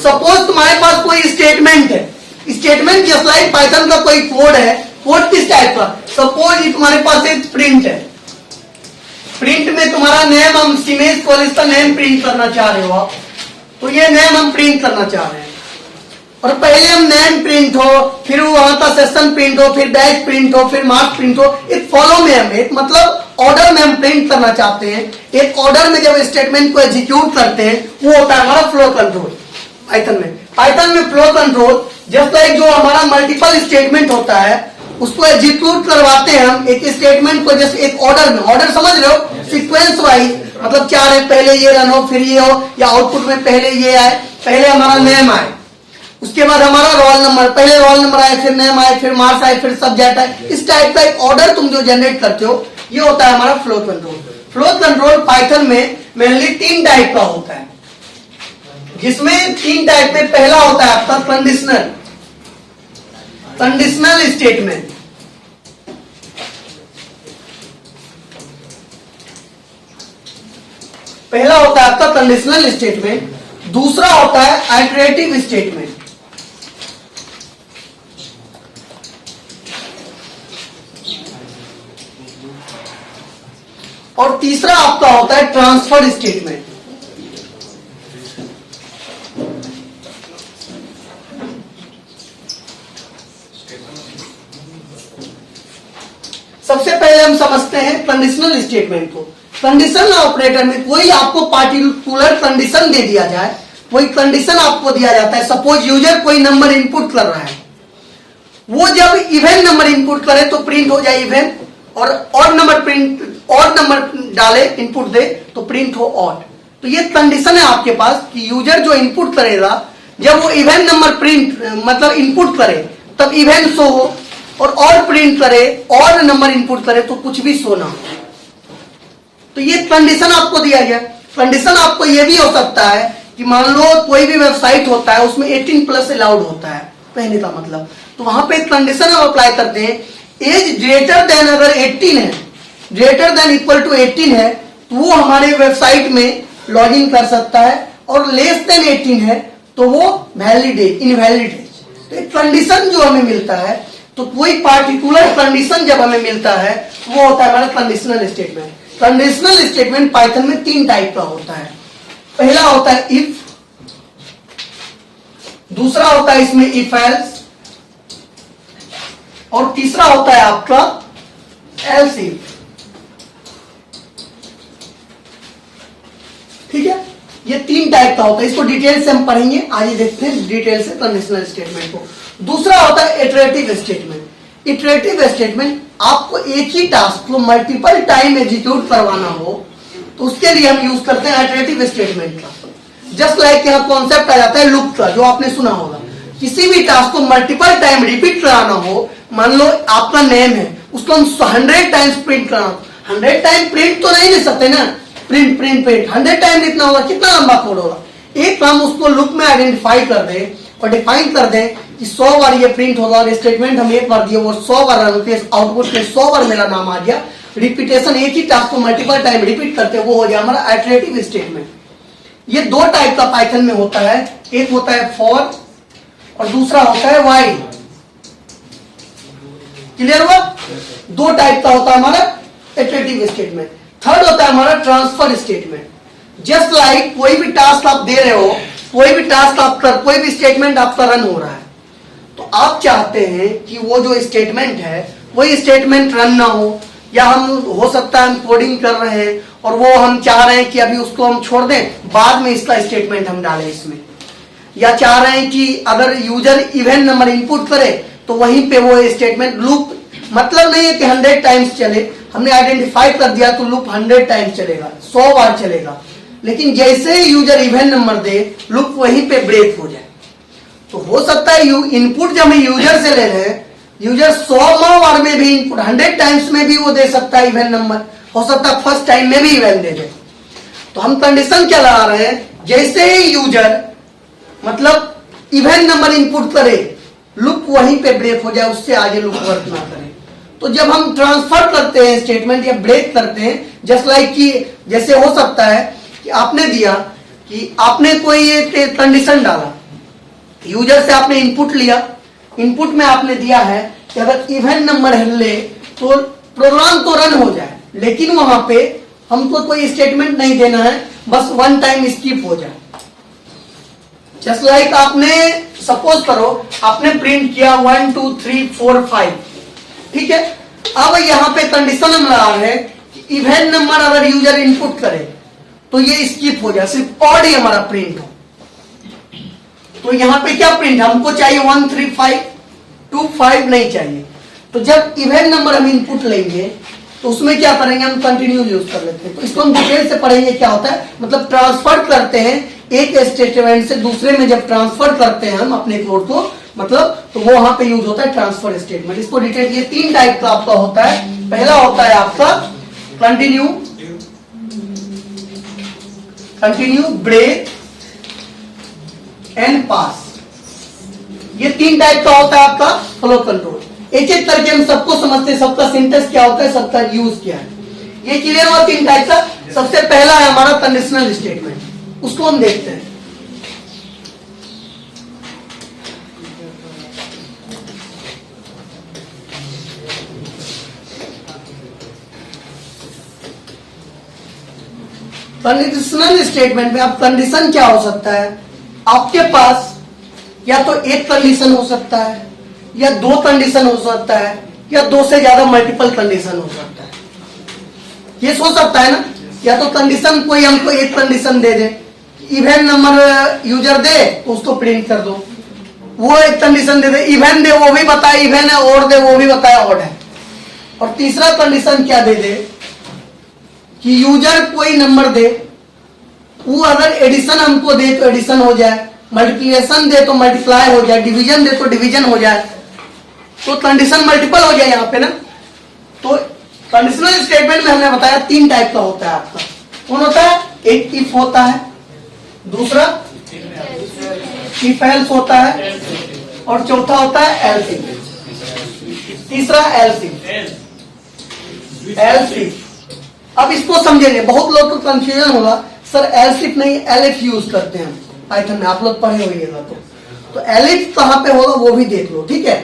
Suppose तुम्हारे पास कोई statement है, स्टेटमेंट जस्ट लाइक पाइथन का कोई कोड है, कोड किस टाइप का, सपोज ये तुम्हारे पास एक प्रिंट है, प्रिंट में तुम्हारा नेम, हम सीमेज कॉलेज का नेम प्रिंट करना चाह रहे हो आप, तो ये नेम हम प्रिंट करना चाह रहे हैं, और पहले हम नेम प्रिंट हो, फिर वहां का सेशन प्रिंट हो, फिर बैच प्रिंट हो, फिर मार्क्स प्रिंट हो, एक फॉलो में हम एक मतलब ऑर्डर में हम प्रिंट करना चाहते हैं। एक ऑर्डर में जब स्टेटमेंट को एग्जीक्यूट करते हैं वो होता है हमारा फ्लो कंट्रोल। पाइथन में फ्लो कंट्रोल जस्ट लाइक जो हमारा मल्टीपल स्टेटमेंट होता है उसको एग्जीक्यूट करवाते हैं हम एक स्टेटमेंट को, जैसे एक ऑर्डर में, ऑर्डर समझ रहे हो, सीक्वेंस वाइज, मतलब 4 है, पहले ये रन हो, फिर ये हो, या आउटपुट में पहले ये आए, पहले हमारा नेम आए, उसके बाद हमारा रोल नंबर, पहले रोल नंबर आए, फिर नेम आए, फिर मार्क्स आए, फिर सब्जेक्ट आए, इस टाइप का एक ऑर्डर तुम जो जनरेट करते हो ये होता है हमारा flow control. Flow control Python में मेनली 3 टाइप का होता है, जिसमें 3 टाइप में पहला होता है आपका कंडीशनल स्टेटमेंट। पहला होता है आपका कंडीशनल स्टेटमेंट, दूसरा होता है आइटरेटिव स्टेटमेंट, और तीसरा आपका होता है ट्रांसफर स्टेटमेंट। सबसे पहले हम समझते हैं कंडीशनल स्टेटमेंट को। कंडीशनल ऑपरेटर में कोई आपको पार्टिकुलर कंडीशन दे दिया जाए, कोई कंडीशन आपको दिया जाता है, सपोज यूजर कोई नंबर इनपुट कर रहा है, वो जब इवन नंबर इनपुट करे तो प्रिंट हो जाए इवन, और नंबर डाले इनपुट दे तो प्रिंट हो ऑड। तो ये कंडीशन है आपके पास कि यूजर जो इनपुट करेगा जब वो इवन नंबर प्रिंट मतलब इनपुट करे तब इवन शो हो, और प्रिंट करे और नंबर इनपुट करे तो कुछ भी शो ना हो। तो ये कंडीशन आपको दिया गया। कंडीशन आपको ये भी हो सकता है कि मान लो कोई भी वेबसाइट होता है उसमें 18+ अलाउड होता है, कहने का मतलब, तो वहां पे कंडीशन हम अप्लाई करते हैं, एज ग्रेटर देन अगर 18 है, ग्रेटर देन इक्वल टू 18 है तो वो हमारे वेबसाइट में लॉग इन कर सकता है, और लेस देन 18 है तो वो इनवैलिड है। तो एक कंडीशन जो हमें मिलता है, तो कोई पार्टिकुलर कंडीशन जब हमें मिलता है वो होता है हमारा conditional statement. Conditional statement Python में 3 टाइप का होता है। पहला होता है इफ, दूसरा होता है इसमें इफ एल्स, और तीसरा होता है आपका एल्स इफ। ठीक है, ये 3 टाइप का होता है, इसको डिटेल से हम पढ़ेंगे, आइए देखते हैं डिटेल से कंडीशनल स्टेटमेंट को। दूसरा होता है इटरेटिव स्टेटमेंट। इटरेटिव स्टेटमेंट आपको एक ही टास्क को मल्टीपल टाइम एग्जीक्यूट करवाना हो तो उसके लिए हम यूज करते हैं इटरेटिव स्टेटमेंट का। जस्ट लाइक यहाँ कॉन्सेप्ट आ जाता है लूप का, जो आपने सुना होगा। किसी भी टास्क को मल्टीपल टाइम रिपीट कराना हो, मान लो आपका नेम है, उसको हम 100 टाइम्स प्रिंट कराना, 100 टाइम प्रिंट तो नहीं ले सकते ना, प्रिंट 100 टाइम लिखना होगा, कितना लंबा कोड होगा। एक हम उसको लूप में आइडेंटिफाई कर दे और डिफाइन कर दे कि 100 बार ये प्रिंट होगा, और स्टेटमेंट हम एक बार दिए वो 100 बार रन होते, आउटपुट में 100 बार मेरा नाम आ गया। रिपीटेशन, एक ही टास्क को मल्टीपल टाइम रिपीट करते, वो हो गया हमारा इटरेटिव स्टेटमेंट। ये 2 टाइप का पाइथन में होता है, एक होता है फॉर और दूसरा होता है व्हाइल। क्लियर हुआ? 2 टाइप का होता है हमारा इटरेटिव स्टेटमेंट। थर्ड होता है हमारा ट्रांसफर स्टेटमेंट। जस्ट लाइक कोई भी टास्क आप दे रहे हो, कोई भी टास्क आप कर, कोई भी स्टेटमेंट आपका रन हो रहा है, तो आप चाहते हैं कि वो जो स्टेटमेंट है वही स्टेटमेंट रन ना हो, या हम हो सकता है हम कोडिंग कर रहे हैं और वो हम चाह रहे हैं कि अभी उसको हम छोड़ दें, बाद में इसका स्टेटमेंट हम डालें इसमें, या चाह रहे हैं कि अगर यूजर इवन नंबर इनपुट करे तो वहीं पे वो स्टेटमेंट लूप, मतलब नहीं है कि 100 टाइम्स चले, हमने आइडेंटिफाई कर दिया तो लूप 100 टाइम्स चलेगा, 100 बार चलेगा, लेकिन जैसे ही यूजर इवन नंबर दे लूप वहीं पे ब्रेक हो जाए। तो हो सकता है इनपुट जब हम यूजर से ले रहे हैं, यूजर 100 बार में भी इनपुट 100 टाइम्स में भी वो दे सकता है इवन नंबर, हो सकता है फर्स्ट टाइम में भी इवन दे दे। तो हम कंडीशन क्या लगा रहे हैं, जैसे ही यूजर मतलब इवन नंबर इनपुट करे लूप वहीं पे ब्रेक हो जाए, उससे आगे लूप वर्क ना करे। तो जब हम ट्रांसफर करते हैं स्टेटमेंट या ब्रेक करते हैं, जस्ट लाइक कि जैसे हो सकता है कि आपने दिया कि आपने कोई एक कंडीशन डाला यूजर से आपने इनपुट लिया, इनपुट में आपने दिया है कि अगर इवन नंबर ले तो प्रोग्राम तो रन हो जाए, लेकिन वहां पे हमको कोई स्टेटमेंट नहीं देना है, बस वन टाइम स्किप हो जाए। जस्ट लाइक आपने सपोज करो आपने प्रिंट किया 1 2 3 4 5, ठीक है। अब यहाँ पे कंडीशन हम लगा रहे हैं कि इवन नंबर अगर यूजर इनपुट करे तो ये स्किप हो जाए, सिर्फ ऑड ही हमारा प्रिंट हो। तो यहाँ पे क्या प्रिंट, हमको चाहिए 1 3 5 2 5 नहीं चाहिए। तो जब इवन नंबर हम इनपुट लेंगे तो उसमें क्या करेंगे, हम कंटिन्यू यूज कर लेते हैं। तो इसको हम डिटेल से पढ़ेंगे क्या होता है, मतलब ट्रांसफर करते हैं एक स्टेटमेंट से दूसरे में, जब ट्रांसफर करते हैं हम अपने कोड को, मतलब तो वो वहां पे यूज होता है ट्रांसफर स्टेटमेंट। इसको डिटेल, ये 3 टाइप का आपका होता है। पहला होता है आपका कंटिन्यू, ब्रेक एंड पास। ये 3 टाइप का होता है आपका फ्लो कंट्रोल। एक एक करके हम सबको समझते हैं, सबका सिंटेक्स क्या होता है, सबका यूज क्या है, ये क्लियर हुआ 3 टाइप का। सबसे पहला है हमारा कंडीशनल स्टेटमेंट, उसको हम देखते हैं। कंडीशनल स्टेटमेंट में अब कंडीशन क्या हो सकता है, आपके पास या तो एक कंडीशन हो सकता है, या 2 कंडीशन हो सकता है, या 2 से ज्यादा मल्टीपल कंडीशन हो सकता है। ये सोच सकता है ना, या तो कंडीशन कोई हमको एक कंडीशन दे दे, इवन नंबर यूजर दे तो उसको प्रिंट कर दो, वो एक condition they they, even they वो भी बताए इवन है, और दे वो भी बताए ऑड है। और तीसरा कंडीशन क्या दे दे कि यूजर कोई नंबर दे, वो अगर एडिशन हमको दे तो एडिशन हो जाए, मल्टीप्लिकेशन दे तो मल्टीप्लाई हो जाए, डिवीजन दे तो डिवीजन हो जाए, तो कंडीशन मल्टीपल हो जाए यहाँ पे ना। तो कंडीशनल स्टेटमेंट में हमने बताया 3 टाइप का होता है आपका। कौन होता है, एक इफ होता है, दूसरा इफ एल्स होता है, और चौथा होता है एल्स इफ, तीसरा एल्स इफ। अब इसको समझेंगे, बहुत लोग को कंफ्यूजन होगा, सर एल्स इफ नहीं एलिफ यूज करते हैं पाइथन में, आप लोग पढ़े होइएगा तो एलिफ कहां पे होगा वो भी देख लो, ठीक है।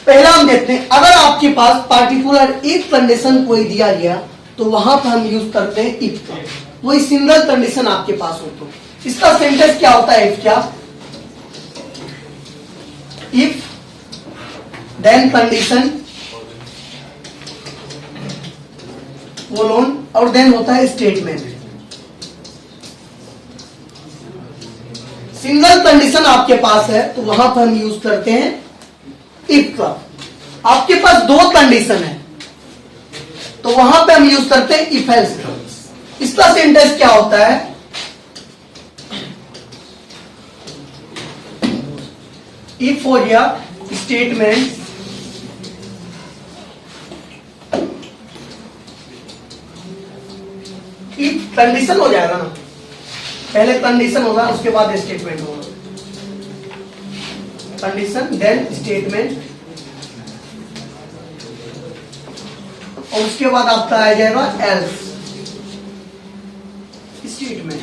पहला हम देखते हैं, अगर आपके पास पार्टिकुलर एक कंडीशन कोई दिया गया तो वहां पर हम यूज करते हैं इफ का। वही सिंगल कंडीशन आपके पास हो तो इसका सेंटेंस क्या होता है, इफ क्या, इफ देन कंडीशन कोलोन और देन होता है स्टेटमेंट। सिंगल कंडीशन आपके पास है तो वहां पर हम यूज करते हैं इफ का। आपके पास 2 कंडीशन है तो वहां पे हम यूज करते हैं इफ एल्स का। इसका सेंटेंस क्या होता है, इफ हो गया स्टेटमेंट इफ कंडीशन हो जाएगा ना, पहले कंडीशन होगा उसके बाद स्टेटमेंट होगा, कंडीशन देन स्टेटमेंट, और उसके बाद आपका आ जाएगा एल्स स्टेटमेंट।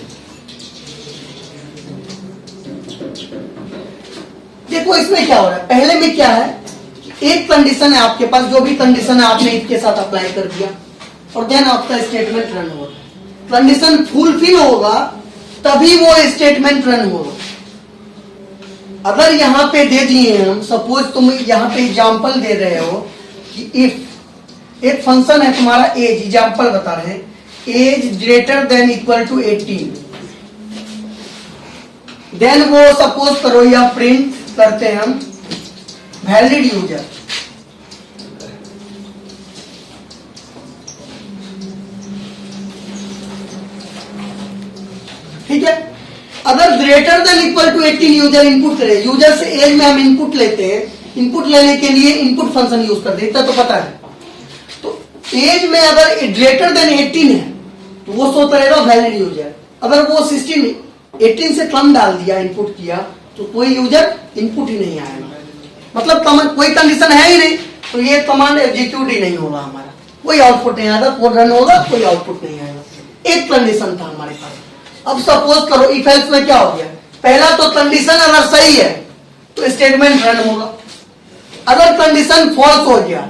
देखो इसमें क्या हो रहा है, पहले में क्या है, एक कंडीशन है आपके पास, जो भी कंडीशन है आपने इफ के साथ अप्लाई कर दिया, और देन आपका स्टेटमेंट रन होगा। कंडीशन फुलफिल होगा तभी वो स्टेटमेंट रन होगा। अगर यहां पे दे दिए हम, सपोज तुम यहां पे एग्जांपल दे रहे हो कि इफ एक फंक्शन है तुम्हारा एज, एग्जांपल बता रहे हैं, age greater than equal to 18, then वो सपोज करो या प्रिंट करते हैं हम वैलिड यूजर। ठीक है, अगर greater than equal to 18 user input करे, यूजर से एज में हम इनपुट लेते हैं, इनपुट लेने के लिए इनपुट फंक्शन यूज करते हैं, इतना तो पता है। तो एज में अगर ग्रेटर देन 18 है तो वो शो करेगा वैलिड यूजर। अगर वो 18 से कम डाल दिया, इनपुट किया, तो कोई यूजर इनपुट ही नहीं आएगा, मतलब कोई कंडीशन है ही नहीं, तो ये कमांड एग्जीक्यूट ही नहीं होगा, हमारा कोई आउटपुट नहीं आएगा, कोड रन होगा, कोई आउटपुट नहीं आएगा। एक कंडीशन था हमारे पास। अब सपोज करो इफ एल्स में क्या हो गया, पहला तो कंडीशन अगर सही है तो स्टेटमेंट रन होगा। अगर कंडीशन फॉल्स हो गया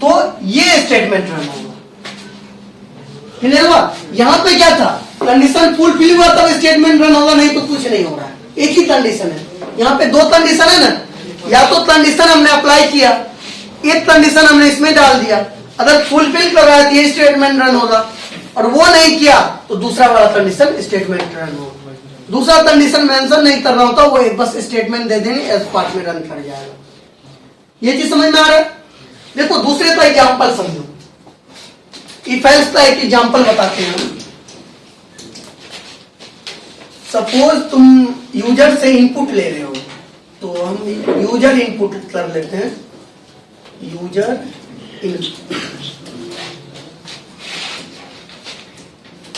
तो ये स्टेटमेंट रन होगा। क्लियर हुआ? यहां पे क्या था, कंडीशन फुलफिल हुआ तब स्टेटमेंट रन होगा, नहीं तो कुछ नहीं हो रहा है। एक ही कंडीशन है, यहाँ पे दो कंडीशन है ना, या तो कंडीशन हमने अप्लाई किया, एक कंडीशन हमने इसमें डाल दिया, अगर फुलफिल कर रहा है तो ये स्टेटमेंट रन होगा, और वो नहीं किया तो दूसरा वाला कंडीशन स्टेटमेंट रन होगा। दूसरा कंडीशन मेंशन नहीं कर रहा होता, वो बस स्टेटमेंट दे देंगे, एल्स पार्ट में रन कर जाएगा। ये चीज समझ में आ रहा है? देखो दूसरे का एग्जाम्पल समझो, इफ एल्स का एक एग्जाम्पल बताते हैं। सपोज तुम यूजर से इनपुट ले रहे हो, तो हम यूजर इनपुट कर लेते हैं।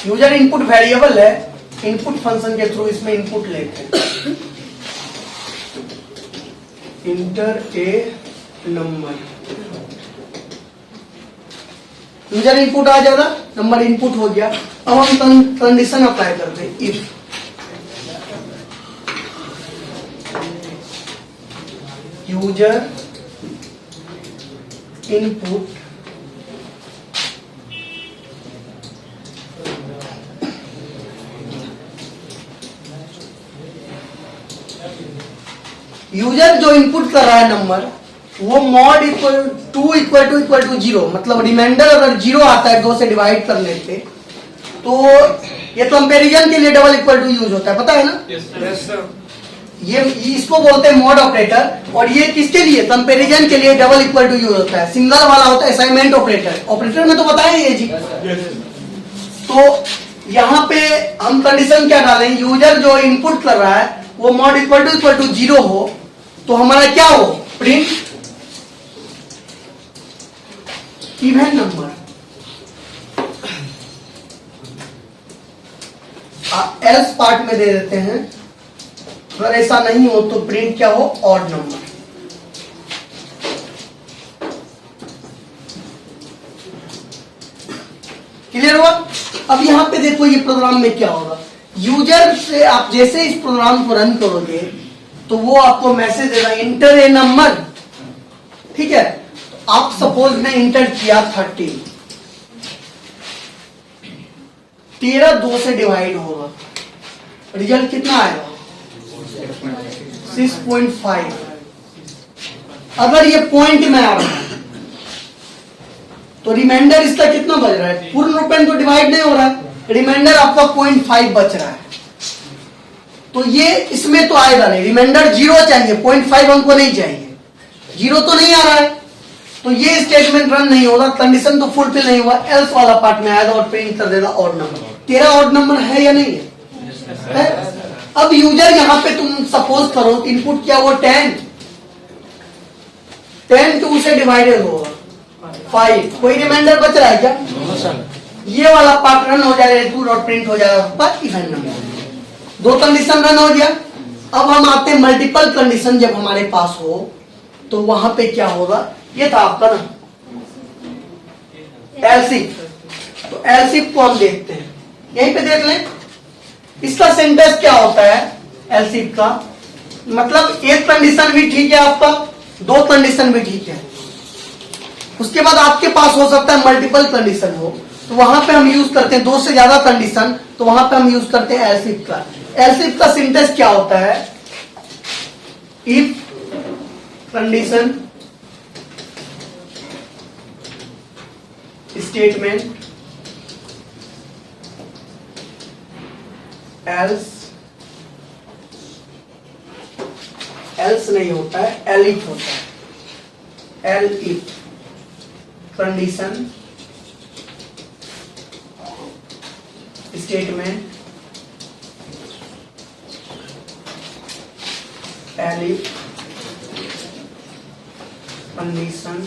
यूजर इनपुट वेरिएबल है, इनपुट फंक्शन के थ्रू इसमें इनपुट लेते हैं। इंटर ए नंबर, यूजर इनपुट आ जाएगा, नंबर इनपुट हो गया। अब हम कंडीशन अप्लाई करते हैं, इफ यूजर इनपुट यूजर जो इनपुट कर रहा है नंबर, वो मॉड इक्वल टू जीरो, मतलब रिमाइंडर अगर जीरो आता है 2 से डिवाइड करने पे, तो ये कंपैरिजन के लिए डबल इक्वल टू यूज होता है, पता है ना? Yes sir. ये इसको बोलते हैं मॉड ऑपरेटर, और ये किसके लिए, कंपैरिजन के लिए डबल इक्वल टू यूज होता है। सिंगल वाला होता है असाइनमेंट ऑपरेटर, ऑपरेटर में तो बताया ये जी। तो यहाँ पे हम कंडीशन क्या डालें, यूजर जो इनपुट कर रहा है वो मॉड इक्वल टू जीरो हो, तो हमारा क्या हो, print even number. Else part में दे देते हैं, अगर ऐसा नहीं हो तो प्रिंट क्या हो, ऑड नंबर। क्लियर हुआ? अब यहां पे देखो ये प्रोग्राम में क्या होगा, यूजर से आप जैसे इस प्रोग्राम को रन करोगे तो वो आपको मैसेज देगा इंटर ए नंबर, ठीक है? तो आप सपोज ने इंटर किया 30, 13 2 से डिवाइड होगा, रिजल्ट कितना आएगा, 6.5। अगर ये पॉइंट में आ रहा है तो रिमाइंडर इसका कितना बच रहा है, पूर्ण रूपेण तो डिवाइड नहीं हो रहा है, रिमाइंडर आपका 0.5 बच रहा है। तो ये इसमें तो आएगा नहीं, रिमाइंडर 0 चाहिए, 0.5 हमको नहीं चाहिए, 0 तो नहीं आ रहा है, तो ये स्टेटमेंट रन नहीं होगा, कंडीशन तो फुलफिल नहीं हुआ, एल्स वाला पार्ट में आएगा और प्रिंट कर देगा ऑड नंबर। तेरा ऑड नंबर है या नहीं है? अब यूजर यहां पे तुम सपोज करो इनपुट क्या वो 10 2 से डिवाइडेड होगा 5, कोई रिमाइंडर बच रहा है क्या? ये वाला पार्ट रन हो जाएगा, टू डॉट प्रिंट हो जाएगा पर इवन नंबर। 2 कंडीशन रन हो गया। अब हम आते हैं मल्टीपल कंडीशन, जब हमारे पास हो तो वहां पे क्या होगा, ये था आपका ना एलसीफ, तो एलसीफ को हम देखते हैं, यहीं पे देख लें। इसका सिंटेक्स क्या होता है एलसीफ का, मतलब एक कंडीशन भी ठीक है आपका, 2 कंडीशन भी ठीक है, उसके बाद आपके पास हो सकता है मल्टीपल कंडीशन हो, तो वहां पे हम यूज करते हैं 2 से ज्यादा कंडीशन, तो वहां पे हम यूज करते हैं एलसीफ का। एलसीफ का सिंटेक्स क्या होता है, इफ कंडीशन स्टेटमेंट एल्स नहीं होता है, एलिफ होता है, elif condition statement elif condition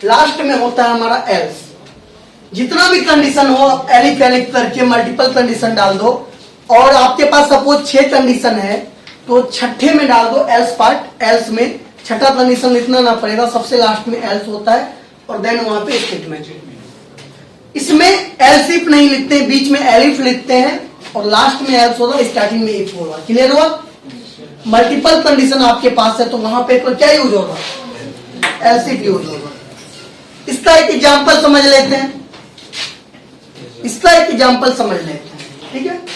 last में होता है हमारा एल्स। जितना भी कंडीशन हो एलिफ एलिफ करके मल्टीपल कंडीशन डाल दो, और आपके पास सपोज 6 कंडीशन है तो छठे में डाल दो एल्स पार्ट, एल्स में छठा कंडीशन लिखना ना पड़ेगा, सबसे लास्ट में एल्स होता है और देन वहां पे स्टेटमेंट। इसमें एल्स इफ नहीं लिखते हैं, बीच में एलिफ लिखते हैं और लास्ट में एल्स होगा, स्टार्टिंग में इफ होगा। क्लियर हुआ? मल्टीपल कंडीशन आपके पास है तो वहां पे तो क्या यूज होगा? एल्स इफ यूज होगा। इसका एक एग्जाम्पल समझ लेते हैं, इसका एक एग्जाम्पल समझ लेते हैं, ठीक है।